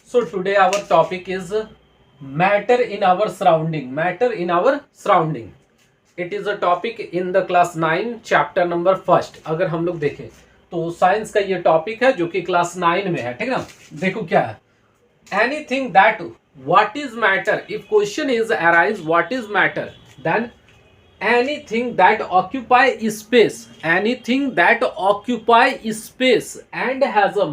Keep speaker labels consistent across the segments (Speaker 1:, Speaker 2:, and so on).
Speaker 1: So today our topic is matter in our surrounding. Matter in our surrounding. It is a topic in the class 9 chapter number first. अगर हम लोग देखें तो science का ये topic है जो कि क्लास 9 में है. ठीक ना. देखो क्या है. Anything that what is matter. If question is arise what is matter, then anything that occupy space, anything that occupy space and has a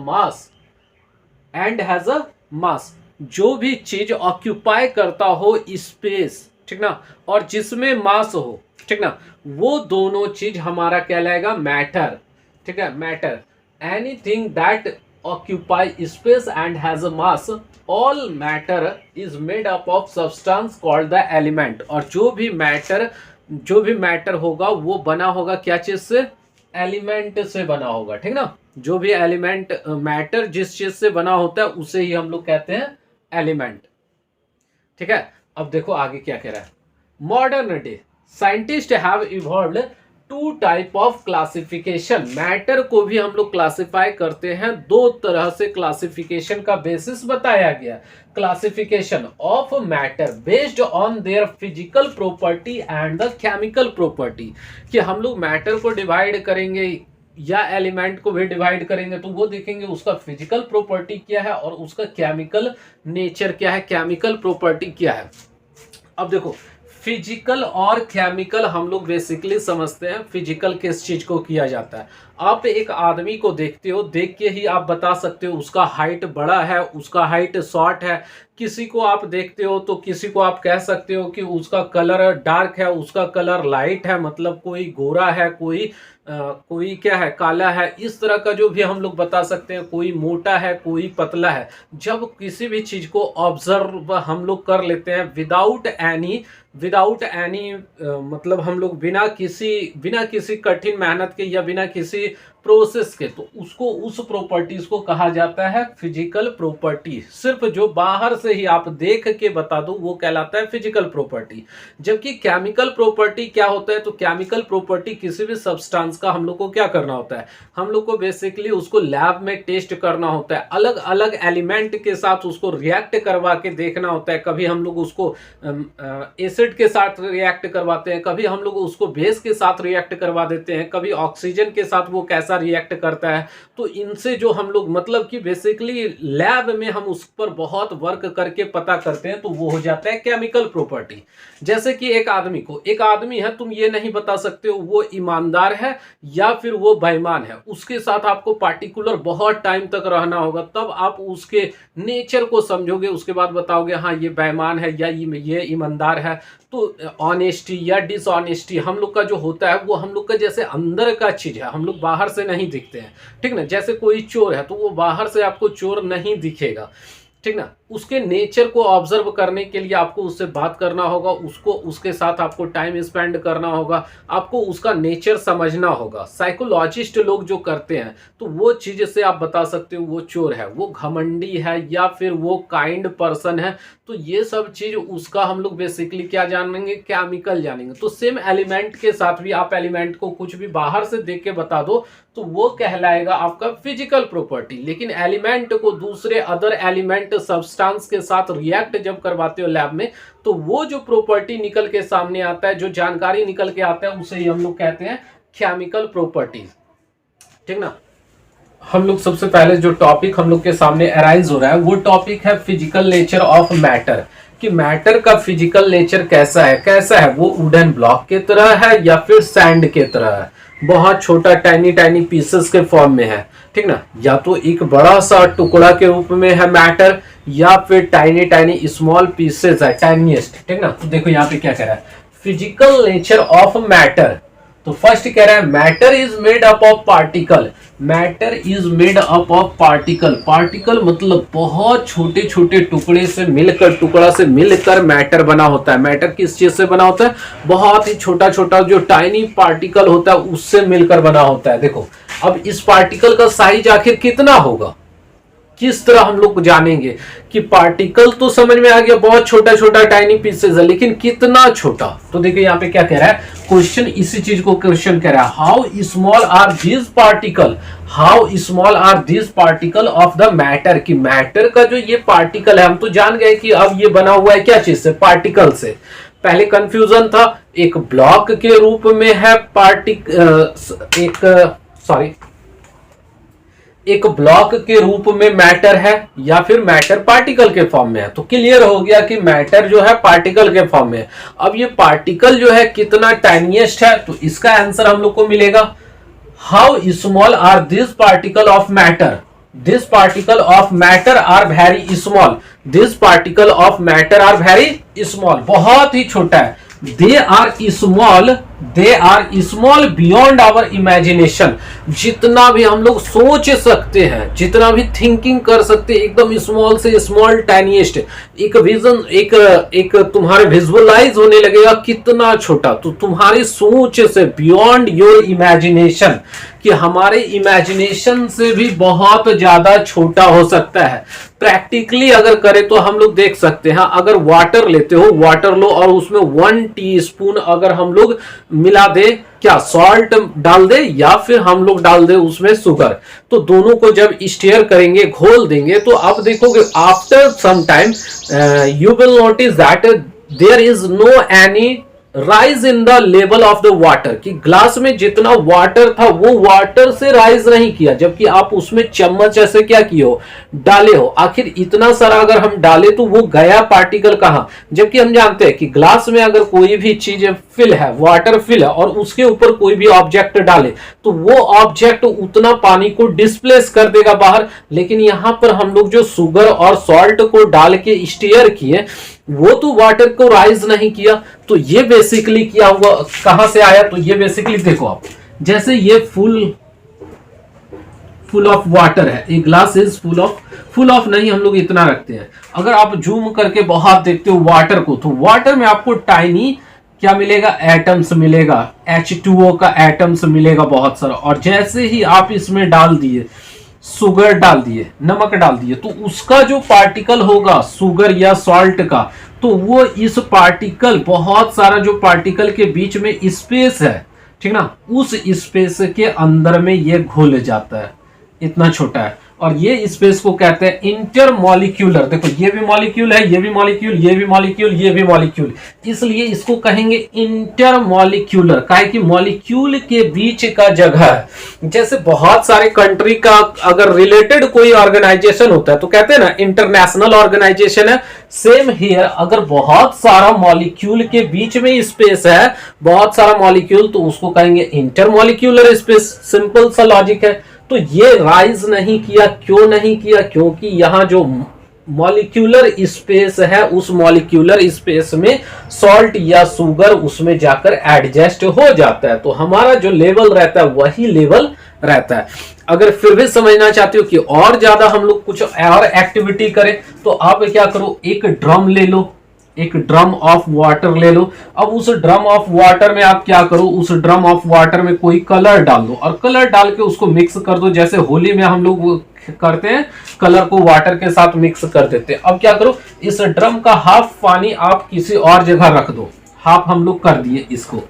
Speaker 1: mass, जो भी चीज ऑक्यूपाई करता हो स्पेस, ठीक ना, और जिसमें मास हो, ठीक ना, वो दोनों चीज हमारा कहलाएगा मैटर. ठीक है, matter. Anything that occupy space and has a mass, all matter is made up of substance called the element. और जो भी मैटर होगा वो बना होगा क्या चीज से? एलिमेंट से बना होगा. ठीक ना. जो भी एलिमेंट मैटर जिस चीज से बना होता है उसे ही हम लोग कहते हैं एलिमेंट. ठीक है. अब देखो आगे क्या कह रहा है. Modern day scientist have evolved two type of classification. Matter को भी हम लोग क्लासिफाई करते हैं. दो तरह से क्लासिफिकेशन का बेसिस बताया गया. Classification of matter based on their physical property and the chemical property. कि हम लोग मैटर को डिवाइड करेंगे या एलिमेंट को भी डिवाइड करेंगे तो वो देखेंगे उसका फिजिकल प्रॉपर्टी क्या है और उसका केमिकल नेचर क्या है, केमिकल प्रॉपर्टी क्या है. अब देखो फिजिकल और केमिकल हम लोग बेसिकली समझते हैं. फिजिकल किस चीज को किया जाता है. आप एक आदमी को देखते हो, देख के ही आप बता सकते हो उसका हाइट बड़ा है, उसका हाइट शॉर्ट है. किसी को आप देखते हो तो किसी को आप कह सकते हो कि उसका कलर डार्क है, उसका कलर लाइट है, मतलब कोई गोरा है, कोई क्या है, काला है. इस तरह का जो भी हम लोग बता सकते हैं. कोई मोटा है, कोई पतला है. जब किसी भी चीज को ऑब्जर्व हम लोग कर लेते हैं विदाउट एनी मतलब हम लोग बिना किसी कठिन मेहनत के या बिना किसी प्रोसेस के, तो उसको उस प्रॉपर्टीज को कहा जाता है फिजिकल प्रॉपर्टी. सिर्फ जो बाहर से ही आप देख के बता दो वो कहलाता है फिजिकल प्रॉपर्टी. जबकि केमिकल प्रॉपर्टी क्या होता है, तो केमिकल प्रॉपर्टी किसी भी सब्सटेंस का हम लोग को क्या करना होता है, हम लोग को बेसिकली उसको लैब में टेस्ट करना होता है. अलग अलग एलिमेंट के साथ उसको रिएक्ट करवा के देखना होता है. कभी हम लोग उसको एसिड के साथ रिएक्ट करवाते हैं, कभी हम लोग उसको बेस के साथ रिएक्ट करवा देते हैं, कभी ऑक्सीजन के साथ वो कैसा रिएक्ट करता है. तो इनसे जो हम लोग मतलब कि बेसिकली लैब में हम उस पर बहुत वर्क करके पता करते हैं, तो वो हो जाता है केमिकल प्रॉपर्टी. जैसे कि एक आदमी है, तुम ये नहीं बता सकते हो वो ईमानदार है या फिर वो बेईमान है. उसके साथ आपको पार्टिकुलर बहुत टाइम तक रहना होगा, तब आप उसके नेचर को समझोगे. उसके बाद बताओगे हाँ ये बेईमान है या ये ईमानदार है. तो ऑनेस्टी या डिसऑनेस्टी हम लोग का जो होता है वो हम लोग का जैसे अंदर का चीज है, हम लोग बाहर से नहीं दिखते हैं. ठीक ना. जैसे कोई चोर है तो वो बाहर से आपको चोर नहीं दिखेगा. ठीक ना. उसके नेचर को ऑब्जर्व करने के लिए आपको उससे बात करना होगा, उसके साथ आपको टाइम स्पेंड करना होगा, आपको उसका नेचर समझना होगा. साइकोलॉजिस्ट लोग जो करते हैं तो वो चीज से आप बता सकते हो वो चोर है, वो घमंडी है या फिर वो काइंड पर्सन है. तो ये सब चीज उसका हम लोग बेसिकली क्या जानेंगे, केमिकल जानेंगे. तो सेम एलिमेंट के साथ भी आप एलिमेंट को कुछ भी बाहर से देख के बता दो तो वो कहलाएगा आपका फिजिकल प्रॉपर्टी. लेकिन एलिमेंट को दूसरे अदर एलिमेंट सब्सटेंस के साथ रिएक्ट जब करवाते हो लैब में, तो वो जो प्रॉपर्टी निकल के सामने आता है, जो जानकारी निकल के आता है, उसे ही हम लोग कहते हैं केमिकल प्रॉपर्टीज. ठीक ना. हम लोग सबसे पहले जो टॉपिक हम लोग के सामने अराइज हो रहा है वो टॉपिक है फिजिकल नेचर ऑफ मैटर. कि मैटर का फिजिकल नेचर कैसा है. वो वुडन ब्लॉक की तरह है या फिर सैंड की तरह है, बहुत छोटा टाइनी पीसेस के फॉर्म में है. ठीक ना. या तो एक बड़ा सा टुकड़ा के रूप में है मैटर, या फिर टाइनी स्मॉल पीसेस है, टाइनीएस्ट. ठीक ना. तो देखो यहाँ पे क्या कह रहा है, फिजिकल नेचर ऑफ मैटर. तो फर्स्ट कह रहा है matter is made up of particle. Matter is made up of particle मतलब बहुत छोटे छोटे टुकड़ा से मिलकर मैटर बना होता है. मैटर किस चीज से बना होता है, बहुत ही छोटा जो टाइनी पार्टिकल होता है उससे मिलकर बना होता है. देखो अब इस पार्टिकल का साइज आखिर कितना होगा, किस तरह हम लोग जानेंगे कि पार्टिकल तो समझ में आ गया, बहुत छोटा छोटा टाइनी पीसेस है, लेकिन कितना छोटा। तो देखिए यहाँ पे क्या कह रहा है क्वेश्चन, इसी चीज को क्वेश्चन कह रहा है, how small are this particle, how small are this particle of the matter, कि मैटर का जो ये पार्टिकल है, हम तो जान गए कि अब ये बना हुआ है क्या चीज से, पार्टिकल से। पहले कंफ्यूजन था, एक ब्लॉक के रूप में है एक ब्लॉक के रूप में मैटर है, या फिर मैटर पार्टिकल के फॉर्म में है। तो क्लियर हो गया कि मैटर जो है पार्टिकल के फॉर्म में है। अब ये पार्टिकल जो है कितना टाइनीएस्ट है, तो इसका आंसर हम लोग को मिलेगा, how small are this particle of matter, this particle of matter are very small, this particle of matter are very small, बहुत ही छोटा है। They are small beyond our imagination, जितना भी हम लोग सोच सकते हैं, जितना भी थिंकिंग कर सकते हैं, एकदम स्मॉल से स्मॉल टाइनीएस्ट, एक विजन, एक तुम्हारे विजुअलाइज होने लगेगा कितना छोटा, तो तुम्हारी सोच से बियॉन्ड योर इमेजिनेशन, कि हमारे इमेजिनेशन से भी बहुत ज्यादा छोटा हो सकता है। प्रैक्टिकली अगर करें तो हम लोग देख सकते हैं, अगर वाटर लेते हो, वाटर लो और उसमें 1 टीस्पून अगर हम लोग मिला दे, क्या सॉल्ट डाल दे, या फिर हम लोग डाल दे उसमें शुगर, तो दोनों को जब स्टीयर करेंगे, घोल देंगे, तो आप देखोगे after some time you will notice that there is no any rise in the level of the water, कि ग्लास में जितना वाटर था वो वाटर से राइज नहीं किया, जबकि आप उसमें चम्मच ऐसे क्या किए हो, डाले हो। आखिर इतना सारा अगर हम डाले तो वो गया पार्टिकल कहां, जबकि हम जानते हैं कि ग्लास में अगर कोई भी चीज फिल है, वाटर फिल है, और उसके ऊपर कोई भी ऑब्जेक्ट डाले तो वो ऑब्जेक्ट उतना पानी को डिस्प्लेस कर देगा बाहर। लेकिन यहां पर हम लोग जो शुगर और सॉल्ट को डाल के स्टीयर किए, वो तो वाटर को राइज नहीं किया, तो ये बेसिकली क्या हुआ, कहां से आया, तो ये बेसिकली देखो आप, जैसे ये फुल ऑफ वाटर है, एक ग्लास इज फुल ऑफ नहीं, हम लोग इतना रखते हैं, अगर आप जूम करके बहुत देखते हो वाटर को, तो वाटर में आपको टाइनी क्या मिलेगा, एटम्स मिलेगा, H2O का एटम्स मिलेगा बहुत सारा। और जैसे ही आप इसमें डाल दिए, शुगर डाल दिए, नमक डाल दिए, तो उसका जो पार्टिकल होगा शुगर या सॉल्ट का, तो वो इस पार्टिकल, बहुत सारा जो पार्टिकल के बीच में स्पेस है, ठीक ना, उस स्पेस के अंदर में ये घुल जाता है, इतना छोटा है। और ये स्पेस को कहते हैं इंटरमॉलिक्यूलर। देखो ये भी मॉलिक्यूल है, ये भी मॉलिक्यूल, ये भी मॉलिक्यूल, ये भी मॉलिक्यूल, इसलिए इसको कहेंगे इंटरमॉलिक्यूलर, काहे कि मॉलिक्यूल के बीच का जगह है। जैसे बहुत सारे कंट्री का अगर रिलेटेड कोई ऑर्गेनाइजेशन होता है तो कहते हैं ना इंटरनेशनल ऑर्गेनाइजेशन है, सेम हियर अगर बहुत सारा मॉलिक्यूल के बीच में स्पेस है, बहुत सारा मॉलिक्यूल, तो उसको कहेंगे इंटरमॉलिक्यूलर स्पेस। सिंपल सा लॉजिक है। तो ये राइज नहीं किया, क्यों नहीं किया, क्योंकि यहां जो मॉलिक्यूलर स्पेस है, उस मॉलिक्यूलर स्पेस में सॉल्ट या शुगर उसमें जाकर एडजस्ट हो जाता है, तो हमारा जो लेवल रहता है वही लेवल रहता है। अगर फिर भी समझना चाहते हो कि और ज्यादा हम लोग कुछ और एक्टिविटी करें, तो आप क्या करो, एक ड्रम ले लो, एक ड्रम ऑफ वाटर ले लो। अब उस ड्रम ऑफ वाटर में आप क्या करो, उस ड्रम ऑफ वाटर में कोई कलर डाल दो और कलर डाल के उसको मिक्स कर दो। जैसे होली में हम लोग करते हैं, कलर को वाटर के साथ मिक्स कर देते हैं। अब क्या करो, इस ड्रम का हाफ पानी आप किसी और जगह रख दो, हाफ हम लोग कर दिए इसको,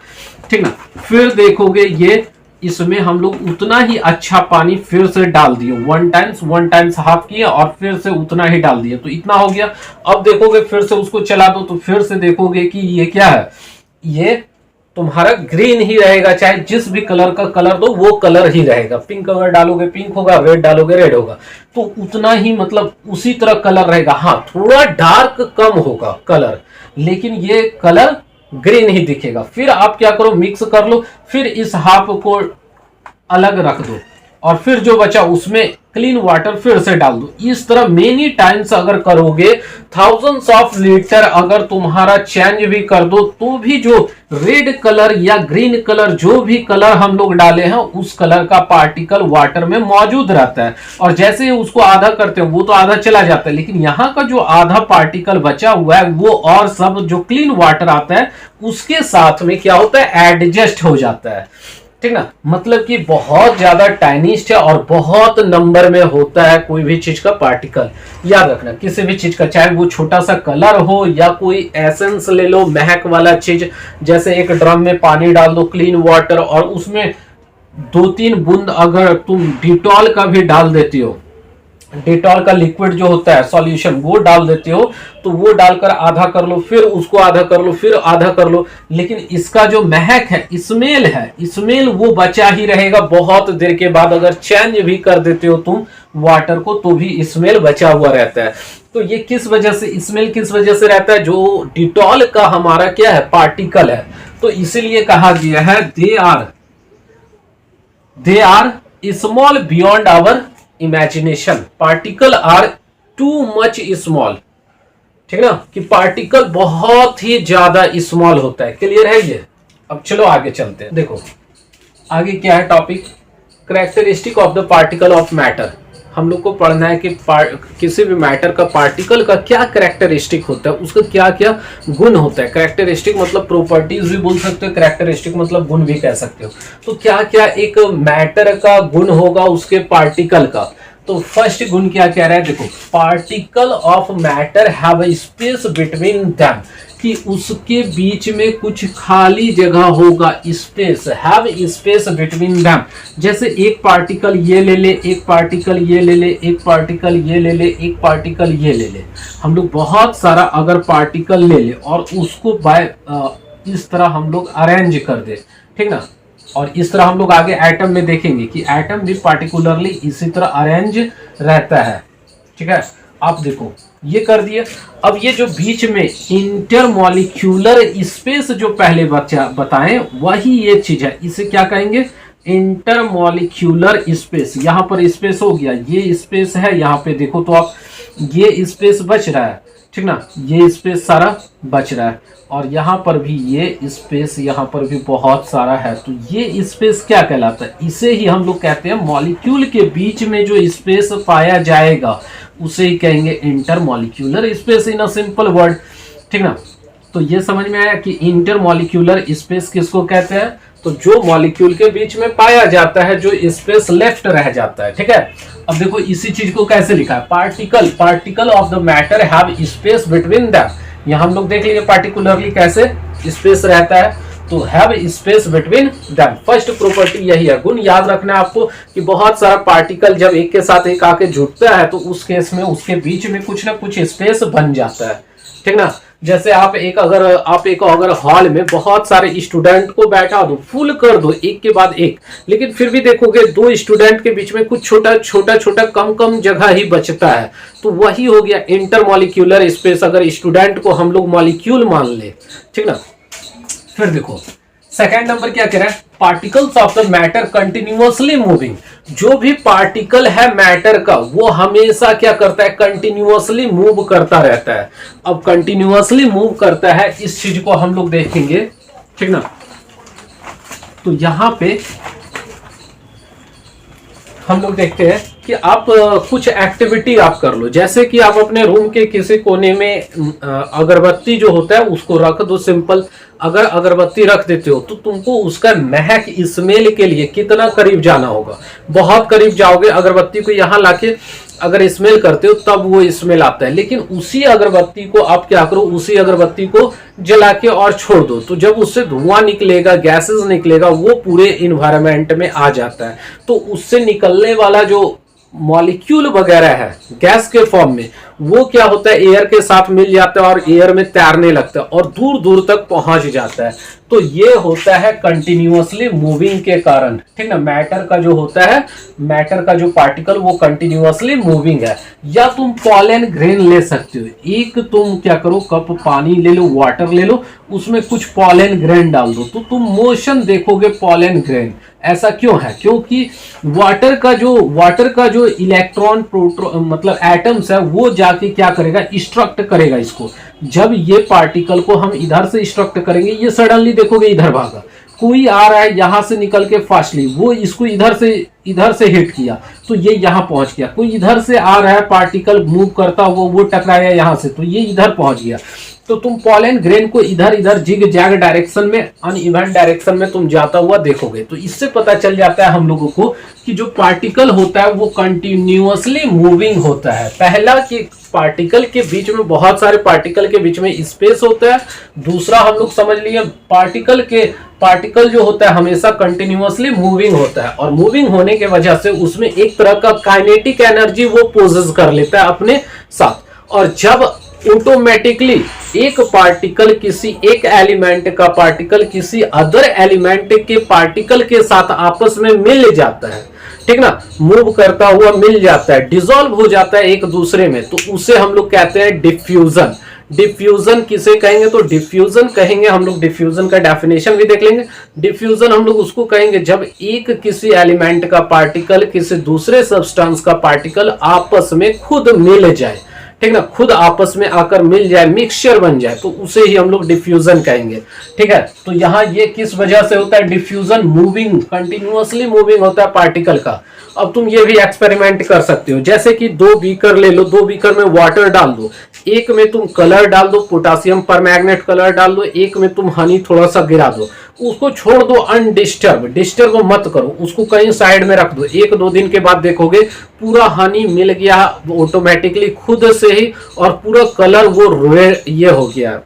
Speaker 1: ठीक ना। फिर देखोगे ये इसमें हम लोग उतना ही अच्छा पानी फिर से डाल दिए, वन टाइम्स हाफ किया और फिर से उतना ही डाल दिया, तो इतना हो गया। अब देखोगे फिर से उसको चला दो, तो फिर से देखोगे कि ये क्या है, ये तुम्हारा ग्रीन ही रहेगा, चाहे जिस भी कलर का कलर दो वो कलर ही रहेगा। पिंक अगर डालोगे पिंक होगा, रेड डालोगे रेड होगा, तो उतना ही मतलब उसी तरह कलर रहेगा। हाँ, थोड़ा डार्क कम होगा कलर, लेकिन ये कलर ग्रीन ही दिखेगा। फिर आप क्या करो, मिक्स कर लो, फिर इस हाफ को अलग रख दो और फिर जो बचा उसमें क्लीन वाटर फिर से डाल दो। इस तरह मेनी टाइम्स अगर करोगे, थाउजेंड्स ऑफ लीटर अगर तुम्हारा चेंज भी कर दो, तो भी जो रेड कलर या ग्रीन कलर, जो भी कलर हम लोग डाले हैं, उस कलर का पार्टिकल वाटर में मौजूद रहता है। और जैसे उसको आधा करते हैं, वो तो आधा चला जाता है, लेकिन यहाँ का जो आधा पार्टिकल बचा हुआ है, वो और सब जो क्लीन वाटर आता है उसके साथ में क्या होता है, एडजस्ट हो जाता है, ठीक ना। मतलब कि बहुत ज्यादा टाइनिस्ट है और बहुत नंबर में होता है कोई भी चीज का पार्टिकल। याद रखना किसी भी चीज का, चाहे वो छोटा सा कलर हो या कोई एसेंस ले लो महक वाला चीज, जैसे एक ड्रम में पानी डाल दो क्लीन वाटर और उसमें 2-3 बूंद अगर तुम डिटॉल का भी डाल देती हो, डिटॉल का लिक्विड जो होता है सॉल्यूशन वो डाल देते हो, तो वो डालकर आधा कर लो, फिर उसको आधा कर लो, फिर आधा कर लो, लेकिन इसका जो महक है, स्मेल वो बचा ही रहेगा। बहुत देर के बाद अगर चेंज भी कर देते हो तुम वाटर को तो भी स्मेल बचा हुआ रहता है। तो ये किस वजह से स्मेल किस वजह से रहता है, जो डिटॉल का हमारा क्या है पार्टिकल है। तो इसीलिए कहा गया है they are small beyond our imagination, particle are too much small. ठीक ना, कि पार्टिकल बहुत ही ज्यादा स्मॉल होता है। क्लियर है ये। अब चलो आगे चलते हैं। देखो आगे क्या है topic, characteristic of the particle of matter. हम लोग को पढ़ना है कि किसी भी मैटर का पार्टिकल का क्या कैरेक्टरिस्टिक होता है, उसका क्या क्या गुण होता है। कैरेक्टरिस्टिक मतलब प्रॉपर्टीज भी बोल सकते हो, कैरेक्टरिस्टिक मतलब गुण भी कह सकते हो। तो क्या क्या एक मैटर का गुण होगा उसके पार्टिकल का। तो फर्स्ट गुण क्या कह रहा है, देखो particle of matter have a space between them, कि उसके बीच में कुछ खाली जगह होगा, space, have space between them. जैसे एक पार्टिकल ये ले ले, एक पार्टिकल ये ले ले, एक पार्टिकल ये ले ले, एक पार्टिकल ये ले ले। हम लोग बहुत सारा अगर पार्टिकल ले ले और उसको इस तरह हम लोग अरेंज कर दे, ठीक ना। और इस तरह हम लोग आगे एटम में देखेंगे कि एटम भी पार्टिकुलरली इसी तरह अरेंज रहता है। ठीक है, आप देखो ये कर दिया। अब ये जो बीच में इंटरमॉलिक्यूलर स्पेस जो पहले बताएं वही ये चीज है, इसे क्या कहेंगे, इंटरमॉलिक्यूलर स्पेस। यहाँ पर स्पेस हो गया, ये स्पेस है, यहाँ पे देखो तो आप ये स्पेस बच रहा है, ठीक ना, ये स्पेस सारा बच रहा है और यहाँ पर भी ये स्पेस, यहाँ पर भी बहुत सारा है। तो ये स्पेस क्या कहलाता है, इसे ही हम लोग कहते हैं मॉलिक्यूल के बीच में जो स्पेस पाया जाएगा उसे ही कहेंगे intermolecular space in a simple word. ठीक ना, तो ये समझ में आया कि इंटरमॉलिक्यूलर स्पेस किसको कहते हैं, तो जो मॉलिक्यूल के बीच में पाया जाता है, जो स्पेस लेफ्ट रह जाता है। ठीक है, अब देखो इसी चीज को कैसे लिखा है, particle of the matter have space between them. यहाँ हम लोग देख लीजिए पार्टिकुलरली कैसे स्पेस रहता है, तो have space between them. First property यही है, गुण याद रखना है आपको कि बहुत सारा पार्टिकल जब एक के साथ एक आके जुड़ता है तो उस केस में उसके बीच में कुछ ना कुछ स्पेस बन जाता है। ठीक ना, जैसे आप एक अगर हॉल में बहुत सारे स्टूडेंट को बैठा दो, फुल कर दो एक के बाद एक, लेकिन फिर भी देखोगे दो स्टूडेंट के बीच में कुछ छोटा कम जगह ही बचता है, तो वही हो गया इंटरमॉलिक्यूलर स्पेस, अगर स्टूडेंट को हम लोग मॉलिक्यूल मान ले। ठीक ना, फिर देखो सेकेंड नंबर क्या कह रहा है, particles of the matter continuously moving. जो भी पार्टिकल है मैटर का वो हमेशा क्या करता है, कंटिन्यूअसली मूव करता रहता है। अब कंटिन्यूअसली मूव करता है, इस चीज को हम लोग देखेंगे। ठीक ना, तो यहां पे हम लोग देखते हैं कि आप कुछ एक्टिविटी आप कर लो, जैसे कि आप अपने रूम के किसी कोने में अगरबत्ती जो होता है उसको रख दो। सिंपल, अगर अगरबत्ती रख देते हो तो तुमको उसका महक स्मेल के लिए कितना करीब जाना होगा, बहुत करीब जाओगे। अगरबत्ती को यहाँ लाके अगर स्मेल करते हो तब वो स्मेल आता है, लेकिन उसी अगरबत्ती को आप क्या करो, उसी अगरबत्ती को जला के और छोड़ दो, तो जब उससे धुआं निकलेगा, गैसेस निकलेगा, वो पूरे इन्वायरमेंट में आ जाता है। तो उससे निकलने वाला जो मॉलिक्यूल वगैरह है गैस के फॉर्म में, वो क्या होता है, एयर के साथ मिल जाता है और एयर में तैरने लगता है और दूर दूर तक पहुंच जाता है। तो ये होता है कंटिन्यूअसली मूविंग के कारण। ठीक ना, मैटर का जो होता है, मैटर का जो पार्टिकल वो कंटिन्यूअसली मूविंग है। या तुम पॉलन ग्रेन ले सकते हो, एक तुम क्या करो, कप पानी ले लो, वाटर ले लो, उसमें कुछ पॉलन ग्रेन डाल दो, तो तुम मोशन देखोगे पॉलन ग्रेन। ऐसा क्यों है, क्योंकि वाटर का जो इलेक्ट्रॉन प्रोटॉन मतलब एटम्स है वो जाके क्या करेगा, स्ट्रक्ट करेगा इसको। जब ये पार्टिकल को हम इधर से स्ट्रक्ट करेंगे, ये सडनली देखोगे इधर भागा, कोई आ रहा है यहां से निकल के फास्टली, वो इसको इधर से हिट किया तो ये यहां पहुंच गया। कोई इधर से आ रहा है पार्टिकल मूव करता हुआ, वो टकराया यहां से तो ये इधर पहुंच गया। तो तुम पॉलन ग्रेन को इधर इधर जिग जैग डायरेक्शन में, अनइवन डायरेक्शन में तुम जाता हुआ देखोगे। तो इससे पता चल जाता है हम लोगों को कि जो पार्टिकल होता है वो कंटिन्यूअसली मूविंग होता है। पहला कि पार्टिकल के बीच में, बहुत सारे पार्टिकल के बीच में स्पेस होता है। दूसरा हम लोग समझ लिए पार्टिकल जो होता है हमेशा कंटिन्यूअसली मूविंग होता है, और मूविंग होने के वजह से उसमें एक तरह का काइनेटिक एनर्जी वो पोजेस कर लेता है अपने साथ। और जब ऑटोमेटिकली एक पार्टिकल किसी एक एलिमेंट का पार्टिकल किसी अदर एलिमेंट के पार्टिकल के साथ आपस में मिल जाता है, ठीक ना, मूव करता हुआ मिल जाता है, डिसॉल्व हो जाता है एक दूसरे में, तो उसे हम लोग कहते हैं डिफ्यूजन। डिफ्यूजन किसे कहेंगे? तो डिफ्यूजन कहेंगे हम लोग, डिफ्यूजन का डेफिनेशन भी देख लेंगे। डिफ्यूजन हम लोग उसको कहेंगे जब एक किसी एलिमेंट का पार्टिकल किसी दूसरे सब्सटेंस का पार्टिकल आपस में खुद मिल जाए, ठीक ना, खुद आपस में आकर मिल जाए, मिक्सचर बन जाए, तो उसे ही हम लोग डिफ्यूजन कहेंगे। ठीक है, तो यहाँ ये किस वजह से होता है? डिफ्यूजन मूविंग, कंटिन्यूअसली मूविंग होता है पार्टिकल का। अब तुम ये भी एक्सपेरिमेंट कर सकते हो, जैसे कि 2 बीकर ले लो, 2 बीकर में वाटर डाल दो, एक में तुम कलर डाल दो, पोटासियम परमैंगनेट कलर डाल दो, एक में तुम हनी थोड़ा सा गिरा दो, उसको छोड़ दो अनडिस्टर्ब, डिस्टर्ब मत करो, उसको कहीं साइड में रख दो। 1-2 दिन के बाद देखोगे पूरा हनी मिल गया ऑटोमेटिकली खुद से ही, और पूरा कलर वो ये हो गया,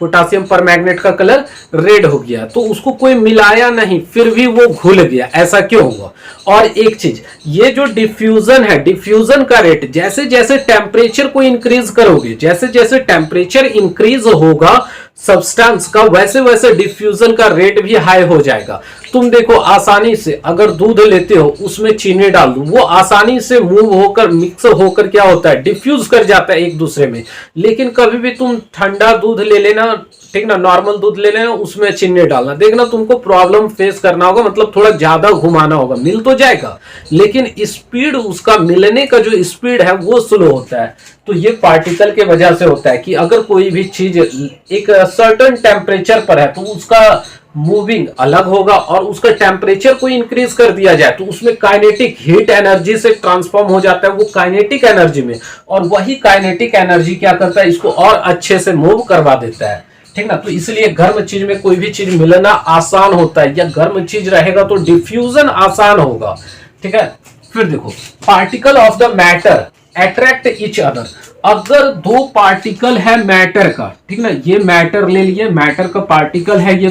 Speaker 1: पोटासियम परमैंगनेट का कलर रेड हो गया। तो उसको कोई मिलाया नहीं, फिर भी वो घुल गया। ऐसा क्यों हुआ? और एक चीज, ये जो डिफ्यूजन है, डिफ्यूजन का रेट जैसे जैसे टेम्परेचर को इंक्रीज करोगे, जैसे जैसे टेम्परेचर इंक्रीज होगा सब्सटेंस का, वैसे वैसे डिफ्यूजन का रेट भी हाई हो जाएगा। तुम देखो आसानी से अगर दूध लेते हो, उसमें चीनी डाल दो, वो आसानी से मूव होकर मिक्स होकर क्या होता है? डिफ्यूज कर जाता है एक दूसरे में। लेकिन कभी भी तुम ठंडा दूध ले लेना, ठीक ना, नॉर्मल दूध ले लेना, उसमें चीनी डालना, देखना तुमको प्रॉब्लम फेस करना होगा, मतलब थोड़ा ज्यादा घुमाना होगा। मिल तो जाएगा लेकिन स्पीड, उसका मिलने का जो स्पीड है वो स्लो होता है। तो ये पार्टिकल के वजह से होता है कि अगर कोई भी चीज एक सर्टेन टेम्परेचर पर है तो उसका मूविंग अलग होगा, और उसका टेम्परेचर को इंक्रीज कर दिया जाए तो उसमें काइनेटिक हीट एनर्जी से ट्रांसफॉर्म हो जाता है वो काइनेटिक एनर्जी में, और वही काइनेटिक एनर्जी क्या करता है? इसको और अच्छे से मूव करवा देता है। ठीक ना, तो इसलिए गर्म चीज में कोई भी चीज मिलना आसान होता है, या गर्म चीज रहेगा तो डिफ्यूजन आसान होगा। ठीक है, फिर देखो particle of the matter attract each other. अगर 2 पार्टिकल है मैटर का, ठीक ना, ये मैटर ले लिए, मैटर का पार्टिकल है, ये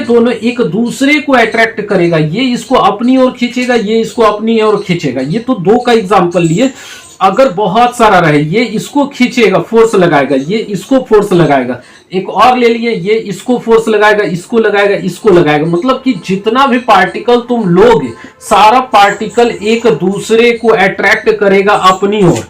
Speaker 1: दोनों एक दूसरे को अट्रैक्ट करेगा, ये इसको अपनी ओर खींचेगा, ये इसको अपनी ओर खींचेगा। ये तो 2 का एग्जांपल लिए। अगर बहुत सारा रहे, ये इसको खींचेगा, फोर्स लगाएगा, ये इसको फोर्स लगाएगा, एक और ले लिए, ये इसको फोर्स लगाएगा, इसको लगाएगा, इसको लगाएगा। मतलब कि जितना भी पार्टिकल तुम लोगे, सारा पार्टिकल एक दूसरे को अट्रैक्ट करेगा अपनी ओर।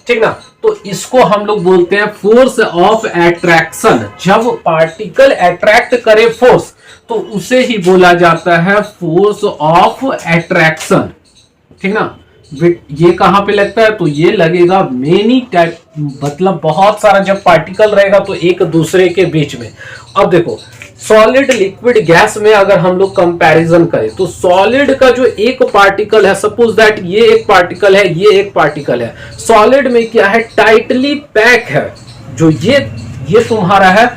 Speaker 1: ठीक ना, तो इसको हम लोग बोलते हैं फोर्स ऑफ अट्रैक्शन। जब पार्टिकल अट्रैक्ट करे फोर्स, तो उसे ही बोला जाता है फोर्स ऑफ अट्रैक्शन। ठीक ना, ये कहां पे लगता है? तो ये लगेगा मेनी टाइप, मतलब बहुत सारा जब पार्टिकल रहेगा तो एक दूसरे के बीच में। अब देखो सॉलिड लिक्विड गैस में अगर हम लोग कंपैरिजन करें, तो सॉलिड का जो एक पार्टिकल है, सपोज दैट ये एक पार्टिकल है, ये एक पार्टिकल है, सॉलिड में क्या है? टाइटली पैक है। जो ये तुम्हारा है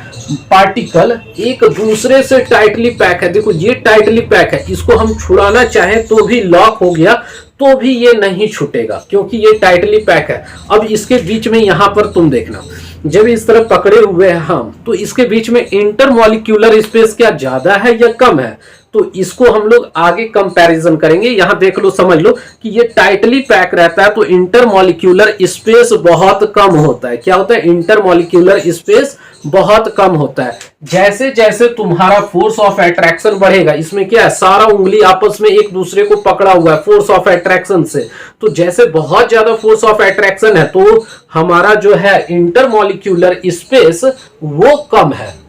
Speaker 1: पार्टिकल एक दूसरे से टाइटली पैक है। देखो ये टाइटली पैक है, इसको हम छुड़ाना चाहें तो भी लॉक हो गया, तो भी ये नहीं छूटेगा क्योंकि ये टाइटली पैक है। अब इसके बीच में यहां पर तुम देखना, जब इस तरह पकड़े हुए हैं हम, तो इसके बीच में इंटरमॉलिक्यूलर स्पेस क्या ज्यादा है या कम है? तो इसको हम लोग आगे कंपैरिजन करेंगे। यहां देख लो, समझ लो कि ये टाइटली पैक रहता है तो इंटरमॉलिक्यूलर स्पेस बहुत कम होता है। क्या होता है? इंटरमॉलिक्यूलर स्पेस बहुत कम होता है। जैसे जैसे तुम्हारा फोर्स ऑफ अट्रैक्शन बढ़ेगा, इसमें क्या है? सारा उंगली आपस में एक दूसरे को पकड़ा हुआ है फोर्स ऑफ अट्रैक्शन से, तो जैसे बहुत ज्यादा फोर्स ऑफ अट्रैक्शन है तो हमारा जो है इंटरमॉलिक्यूलर स्पेस वो कम है।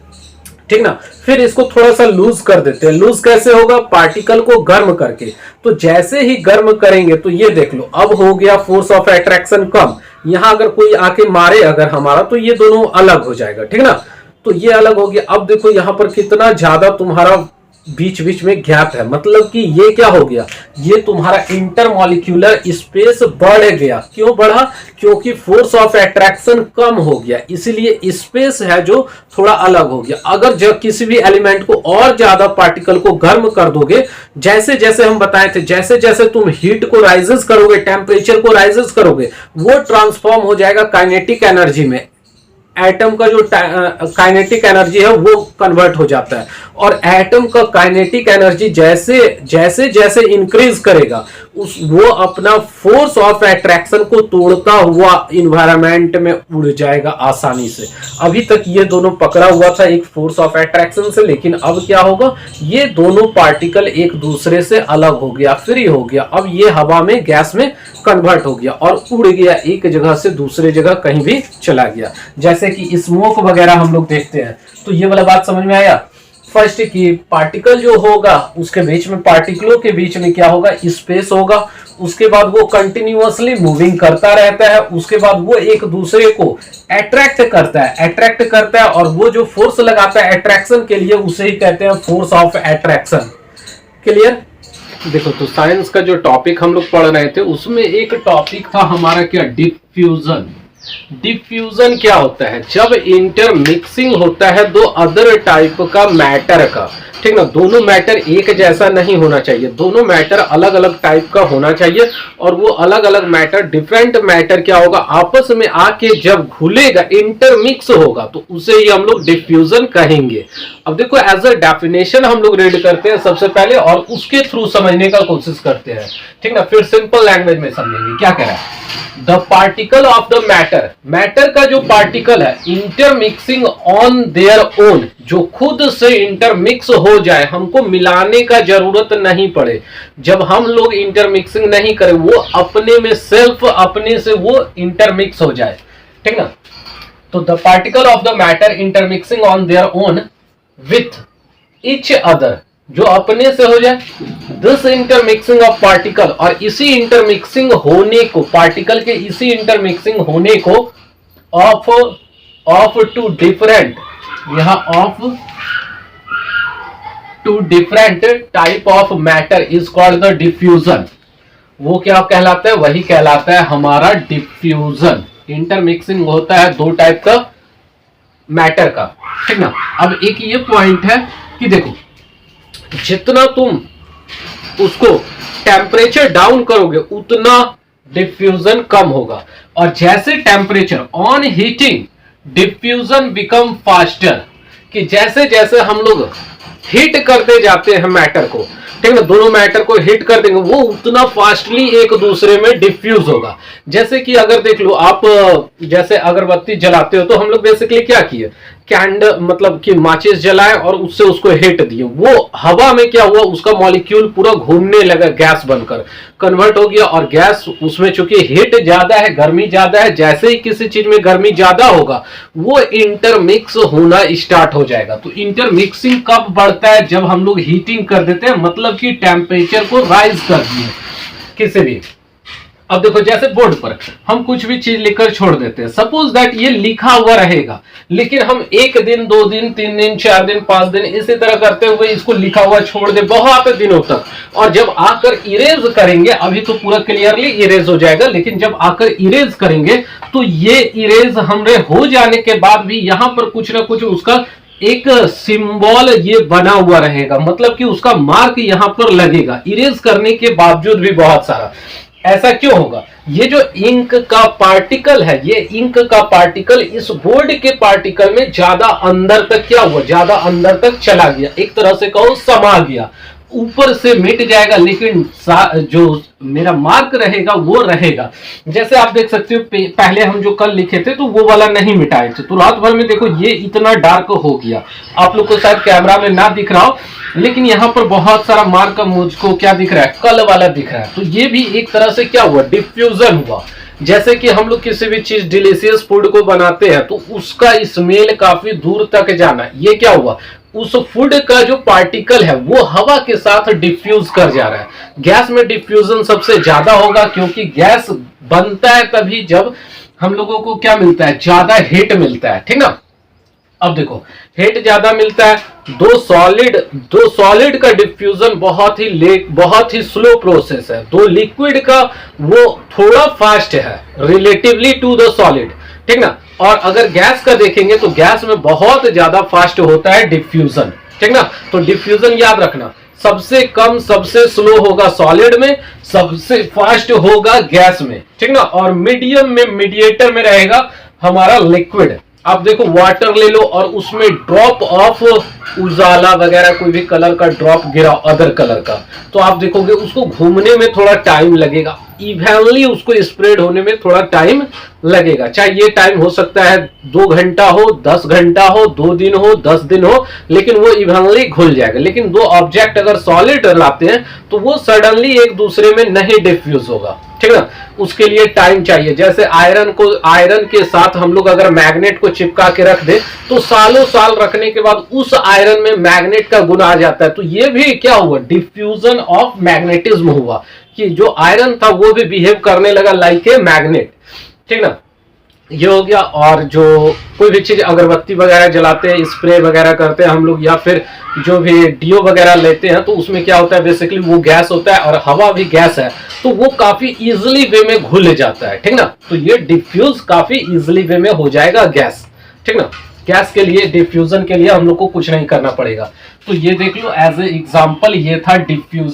Speaker 1: ठीक ना, फिर इसको थोड़ा सा लूज कर देते हैं। लूज कैसे होगा? पार्टिकल को गर्म करके। तो जैसे ही गर्म करेंगे तो ये देख लो, अब हो गया फोर्स ऑफ अट्रैक्शन कम। यहां अगर कोई आके मारे अगर हमारा, तो ये दोनों अलग हो जाएगा। ठीक ना, तो ये अलग हो गया। अब देखो यहां पर कितना ज्यादा तुम्हारा बीच बीच में गैप है, मतलब कि ये क्या हो गया, ये तुम्हारा इंटरमॉलिक्यूलर स्पेस बढ़ गया। क्यों बढ़ा? क्योंकि फोर्स ऑफ अट्रैक्शन कम हो गया, इसलिए स्पेस है जो थोड़ा अलग हो गया। अगर जब किसी भी एलिमेंट को और ज्यादा पार्टिकल को गर्म कर दोगे, जैसे जैसे हम बताए थे, जैसे जैसे तुम हीट को राइजेस करोगे, टेम्परेचर को राइजेस करोगे, वो ट्रांसफॉर्म हो जाएगा काइनेटिक एनर्जी में। एटम का जो काइनेटिक एनर्जी है वो कन्वर्ट हो जाता है, और एटम का काइनेटिक एनर्जी जैसे जैसे जैसे इंक्रीज करेगा वो अपना फोर्स ऑफ अट्रैक्शन को तोड़ता हुआ इन्वायरमेंट में उड़ जाएगा आसानी से। अभी तक ये दोनों पकड़ा हुआ था एक फोर्स ऑफ अट्रैक्शन से, लेकिन अब क्या होगा, ये दोनों पार्टिकल एक दूसरे से अलग हो गया, फ्री हो गया। अब ये हवा में, गैस में कन्वर्ट हो गया और उड़ गया, एक जगह से दूसरे जगह कहीं भी चला गया। जैसे कि स्मोक वगैरह हम लोग देखते हैं, तो ये वाला बात समझ में आया। फर्स्ट कि पार्टिकल जो होगा उसके बीच में, पार्टिकलों के बीच में क्या होगा, स्पेस होगा। उसके बाद वो कंटिन्यूअसली मूविंग करता रहता है। उसके बाद वो एक दूसरे को अट्रैक्ट करता है और वो जो फोर्स लगाता है अट्रैक्शन के लिए, उसे ही कहते हैं फोर्स ऑफ अट्रैक्शन। क्लियर? देखो, तो साइंस का जो टॉपिक हम लोग पढ़ रहे थे उसमें एक टॉपिक था हमारा क्या, डिफ्यूजन। डिफ्यूजन क्या होता है? जब इंटरमिक्सिंग होता है दो अदर टाइप का मैटर का, ठीक ना, दोनों मैटर एक जैसा नहीं होना चाहिए, दोनों मैटर अलग अलग टाइप का होना चाहिए, और वो अलग अलग मैटर, डिफरेंट मैटर क्या होगा, आपस में आके जब घुलेगा, इंटरमिक्स होगा, तो उसे ही हम लोग डिफ्यूजन कहेंगे। अब देखो, एज अ डेफिनेशन हम लोग रीड करते हैं सबसे पहले, और उसके थ्रू समझने का कोशिश करते हैं, ठीक ना, फिर सिंपल लैंग्वेज में समझेंगे। क्या कह रहा है? The particle of the matter, matter का जो पार्टिकल है, इंटरमिक्सिंग ऑन देयर ओन, जो खुद से इंटरमिक्स हो जाए, हमको मिलाने का जरूरत नहीं पड़े। जब हम लोग इंटरमिक्सिंग नहीं करें, वो अपने में सेल्फ, अपने से वो इंटरमिक्स हो जाए, ठीक ना। तो the particle of the matter intermixing on their own with each other, जो अपने से हो जाए, दिस इंटरमिक्सिंग ऑफ पार्टिकल, और इसी इंटरमिक्सिंग होने को, पार्टिकल के इसी इंटरमिक्सिंग होने को ऑफ टू डिफरेंट, यहां of two different type of matter is called the diffusion. वो क्या कहलाता है? वही कहलाता है हमारा डिफ्यूजन। इंटरमिक्सिंग होता है दो टाइप का मैटर का, ठीक ना। अब एक ये पॉइंट है कि देखो, जितना तुम उसको टेम्परेचर डाउन करोगे उतना डिफ्यूजन कम होगा, और जैसे temperature on heating diffusion become faster, कि जैसे जैसे हम लोग हीट करते जाते हैं मैटर को, ठीक ना, दोनों मैटर को हिट कर देंगे, वो उतना फास्टली एक दूसरे में डिफ्यूज होगा। जैसे कि अगर देख लो आप, जैसे अगरबत्ती जलाते हो, तो हम लोग बेसिकली क्या किए, कैंडल मतलब कि माचिस जलाए और उससे उसको हिट दिए, वो हवा में क्या हुआ, उसका मॉलिक्यूल पूरा घूमने लगा, गैस बनकर कन्वर्ट हो गया, और गैस उसमें चूंकि हीट ज्यादा है, गर्मी ज्यादा है, जैसे ही किसी चीज में गर्मी ज्यादा होगा वो इंटरमिक्स होना स्टार्ट हो जाएगा। तो इंटरमिक्सिंग कब बढ़ता है? जब हम लोग हीटिंग कर देते हैं, मतलब कि टेम्परेचर को राइज कर दिए किसी भी। अब देखो, जैसे बोर्ड पर हम कुछ भी चीज लिखकर छोड़ देते हैं, सपोज दैट ये लिखा हुआ रहेगा, लेकिन हम 1 दिन 2 दिन 3 दिन 4 दिन 5 दिन इसी तरह करते हुए इसको लिखा हुआ छोड़ दे बहुत दिनों तक, और जब आकर इरेज करेंगे, अभी तो पूरा क्लियरली इरेज हो जाएगा, लेकिन जब आकर इरेज करेंगे तो ये इरेज हमरे हो जाने के बाद भी यहां पर कुछ ना कुछ उसका एक सिंबल ये बना हुआ रहेगा, मतलब कि उसका मार्क यहां पर लगेगा इरेज करने के बावजूद भी बहुत सारा। ऐसा क्यों होगा? ये जो इंक का पार्टिकल है, ये इंक का पार्टिकल इस बोर्ड के पार्टिकल में ज्यादा अंदर तक क्या हुआ, ज्यादा अंदर तक चला गया, एक तरह से कहो समा गया, ऊपर से मिट जाएगा, लेकिन जो मेरा मार्क रहेगा वो रहेगा। जैसे आप देख सकते हो, पहले हम जो कल लिखे थे तो वो वाला नहीं मिटाए थे, तो रात भर में देखो ये इतना डार्क हो गया, आप लोग को शायद कैमरा में ना दिख रहा हो, लेकिन यहाँ पर बहुत सारा मार्क मुझको क्या दिख रहा है, कल वाला दिख रहा है। तो ये भी एक तरह से क्या हुआ, डिफ्यूजन हुआ। जैसे कि हम लोग किसी भी चीज डिलीशियस फूड को बनाते हैं तो उसका स्मेल काफी दूर तक जाना, ये क्या हुआ, उस फूड का जो पार्टिकल है वो हवा के साथ डिफ्यूज कर जा रहा है। गैस में डिफ्यूजन सबसे ज्यादा होगा, क्योंकि गैस बनता है तभी जब हम लोगों को क्या मिलता है, ज्यादा हीट मिलता है, ठीक ना। अब देखो, हीट ज्यादा मिलता है दो सॉलिड का डिफ्यूजन बहुत ही लेट, बहुत ही स्लो प्रोसेस है। दो लिक्विड का वो थोड़ा फास्ट है रिलेटिवली टू द सॉलिड, ठीक ना। और अगर गैस का देखेंगे तो गैस में बहुत ज्यादा फास्ट होता है डिफ्यूजन, ठीक ना। तो डिफ्यूजन याद रखना, सबसे कम सबसे स्लो होगा सॉलिड में, सबसे फास्ट होगा गैस में, ठीक ना। और मीडियम में, मीडिएटर में रहेगा हमारा लिक्विड। आप देखो वाटर ले लो और उसमें ड्रॉप ऑफ उजाला वगैरह कोई भी कलर का ड्रॉप गिरा अदर कलर का, तो आप देखोगे उसको घूमने में थोड़ा टाइम लगेगा, इवनली उसको स्प्रेड होने में थोड़ा टाइम लगेगा। चाहे ये टाइम हो सकता है 2 घंटा हो, 10 घंटा हो, 2 दिन हो, 10 दिन हो, लेकिन वो इवनली घुल जाएगा। लेकिन दो ऑब्जेक्ट अगर सॉलिड लाते हैं तो वो सडनली एक दूसरे में नहीं डिफ्यूज होगा, ठीक ना। उसके लिए टाइम चाहिए। जैसे आयरन के साथ हम लोग अगर मैग्नेट को चिपका के रख दे तो सालों साल रखने के बाद उस आयरन में मैग्नेट का गुण आ जाता है। तो ये भी क्या हुआ, डिफ्यूजन ऑफ मैग्नेटिज्म हुआ, कि जो आयरन था वो भी बिहेव करने लगा लाइक ए मैग्नेट, ठीक ना। ये हो गया। और जो कोई भी चीज अगरबत्ती वगैरह जलाते हैं, स्प्रे वगैरह करते हैं हम लोग, या फिर जो भी डीओ वगैरह लेते हैं, तो उसमें क्या होता है, बेसिकली वो गैस होता है और हवा भी गैस है, तो वो काफी इजिली वे में घुल जाता है, ठीक ना। तो ये डिफ्यूज काफी इजिली वे में हो जाएगा गैस, ठीक ना। गैस के लिए, डिफ्यूजन के लिए हम लोग को कुछ नहीं करना पड़ेगा। तो ये देख लो एज ए एग्जाम्पल, ये था डिफ्यूज।